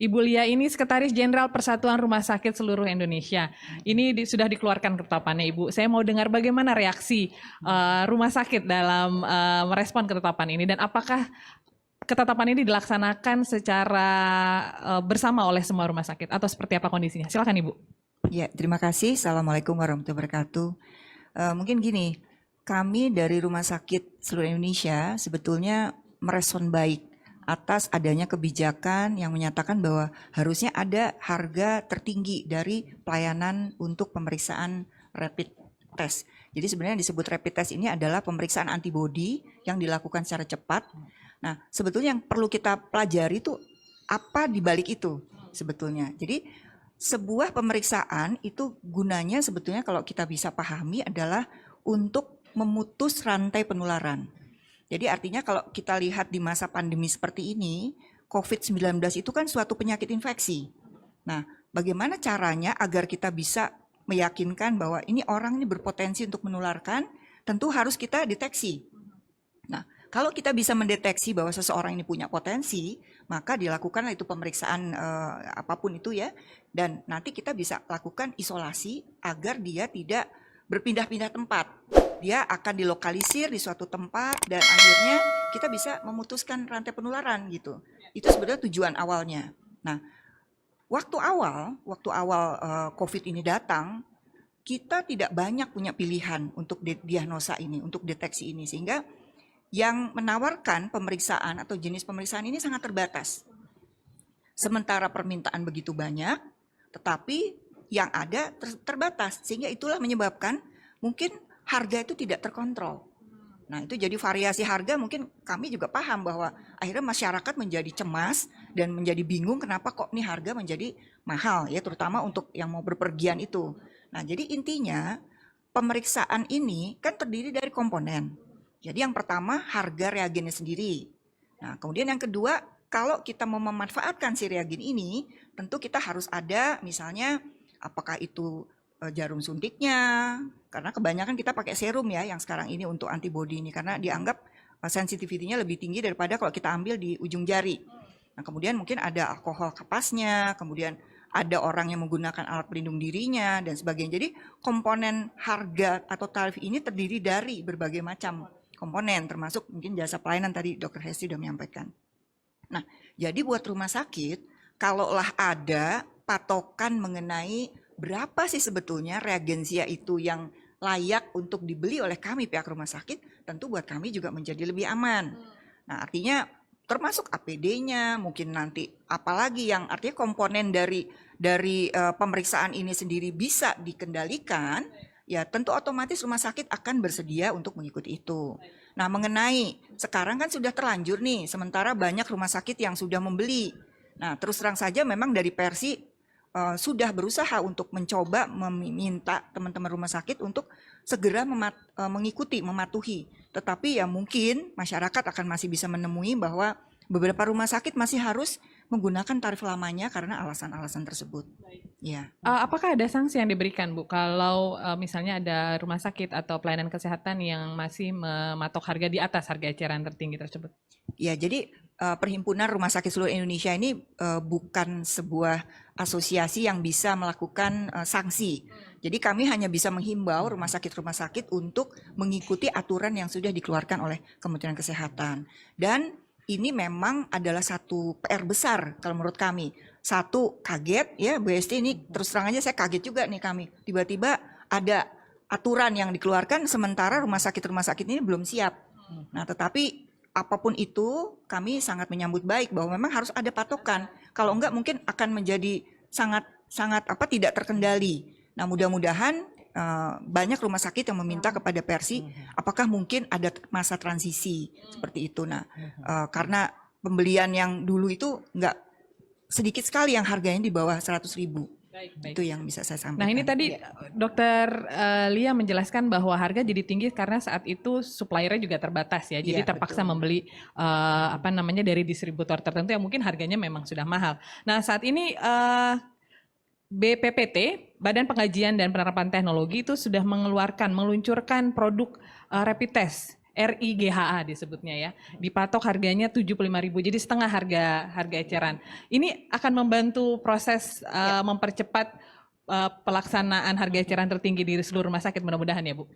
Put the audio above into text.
Ibu Lia ini Sekretaris Jenderal Persatuan Rumah Sakit Seluruh Indonesia. Ini sudah dikeluarkan ketetapannya, Ibu. Saya mau dengar bagaimana reaksi rumah sakit dalam merespon ketetapan ini, dan apakah ketetapan ini dilaksanakan secara bersama oleh semua rumah sakit atau seperti apa kondisinya? Silakan, Ibu. Ya, terima kasih. Assalamualaikum warahmatullahi wabarakatuh. Mungkin gini, kami dari Rumah Sakit Seluruh Indonesia sebetulnya merespon baik atas adanya kebijakan yang menyatakan bahwa harusnya ada harga tertinggi dari pelayanan untuk pemeriksaan rapid test. Jadi sebenarnya yang disebut rapid test ini adalah pemeriksaan antibodi yang dilakukan secara cepat. Nah, sebetulnya yang perlu kita pelajari itu apa di balik itu sebetulnya. Jadi sebuah pemeriksaan itu gunanya sebetulnya kalau kita bisa pahami adalah untuk memutus rantai penularan. Jadi artinya kalau kita lihat di masa pandemi seperti ini, COVID-19 itu kan suatu penyakit infeksi. Nah, bagaimana caranya agar kita bisa meyakinkan bahwa ini orang ini berpotensi untuk menularkan, tentu harus kita deteksi. Nah, kalau kita bisa mendeteksi bahwa seseorang ini punya potensi, maka dilakukanlah itu pemeriksaan apapun itu ya, dan nanti kita bisa lakukan isolasi agar dia tidak berpindah-pindah tempat. Dia akan dilokalisir di suatu tempat dan akhirnya kita bisa memutuskan rantai penularan gitu. Itu sebenarnya tujuan awalnya. Nah, waktu awal COVID ini datang, kita tidak banyak punya pilihan untuk diagnosa ini, untuk deteksi ini, sehingga yang menawarkan pemeriksaan atau jenis pemeriksaan ini sangat terbatas. Sementara permintaan begitu banyak, tetapi yang ada terbatas, sehingga itulah menyebabkan mungkin harga itu tidak terkontrol. Nah, itu jadi variasi harga, mungkin kami juga paham bahwa akhirnya masyarakat menjadi cemas dan menjadi bingung kenapa kok nih harga menjadi mahal ya, terutama untuk yang mau berpergian itu. Nah, jadi intinya pemeriksaan ini kan terdiri dari komponen. Jadi yang pertama harga reagennya sendiri. Nah, kemudian yang kedua, kalau kita mau memanfaatkan si reagen ini, tentu kita harus ada misalnya apakah itu jarum suntiknya, karena kebanyakan kita pakai serum ya yang sekarang ini untuk antibodi ini, karena dianggap sensitivitinya lebih tinggi daripada kalau kita ambil di ujung jari. Nah, kemudian mungkin ada alkohol kapasnya, kemudian ada orang yang menggunakan alat pelindung dirinya dan sebagainya. Jadi komponen harga atau tarif ini terdiri dari berbagai macam komponen, termasuk mungkin jasa pelayanan tadi Dr. Hesti sudah menyampaikan. Nah, jadi buat rumah sakit, kalaulah ada patokan mengenai berapa sih sebetulnya reagensia itu yang layak untuk dibeli oleh kami pihak rumah sakit, tentu buat kami juga menjadi lebih aman. Nah, artinya termasuk APD-nya, mungkin nanti apalagi yang artinya komponen dari pemeriksaan ini sendiri bisa dikendalikan, ya tentu otomatis rumah sakit akan bersedia untuk mengikuti itu. Nah, mengenai sekarang kan sudah terlanjur nih, sementara banyak rumah sakit yang sudah membeli. Nah, terus terang saja memang dari Persi sudah berusaha untuk mencoba meminta teman-teman rumah sakit untuk segera mengikuti, mematuhi. Tetapi ya mungkin masyarakat akan masih bisa menemui bahwa beberapa rumah sakit masih harus menggunakan tarif lamanya karena alasan-alasan tersebut. Ya. Apakah ada sanksi yang diberikan, Bu, kalau misalnya ada rumah sakit atau pelayanan kesehatan yang masih mematok harga di atas harga eceran tertinggi tersebut? Ya, jadi Perhimpunan Rumah Sakit Seluruh Indonesia ini bukan sebuah asosiasi yang bisa melakukan sanksi. Jadi kami hanya bisa menghimbau rumah sakit untuk mengikuti aturan yang sudah dikeluarkan oleh Kementerian Kesehatan. Dan ini memang adalah satu PR besar kalau menurut kami. Satu, kaget ya Bu Esti, ini terus terang aja saya kaget juga nih kami. Tiba-tiba ada aturan yang dikeluarkan sementara rumah sakit ini belum siap. Nah, tetapi apapun itu kami sangat menyambut baik bahwa memang harus ada patokan. Kalau enggak mungkin akan menjadi sangat tidak terkendali. Nah, mudah-mudahan banyak rumah sakit yang meminta kepada Persi apakah mungkin ada masa transisi seperti itu. Nah, karena pembelian yang dulu itu enggak sedikit sekali yang harganya di bawah 100.000. Baik. Itu yang bisa saya sampaikan. Nah, ini tadi Dokter Lia menjelaskan bahwa harga jadi tinggi karena saat itu suppliernya juga terbatas ya. Jadi terpaksa membeli dari distributor tertentu yang mungkin harganya memang sudah mahal. Nah, saat ini BPPT, Badan Pengkajian dan Penerapan Teknologi itu sudah meluncurkan produk rapid test RIGHA disebutnya ya, dipatok harganya 75.000, jadi setengah harga eceran. Ini akan membantu proses mempercepat pelaksanaan harga eceran tertinggi di seluruh rumah sakit, mudah-mudahan ya Bu.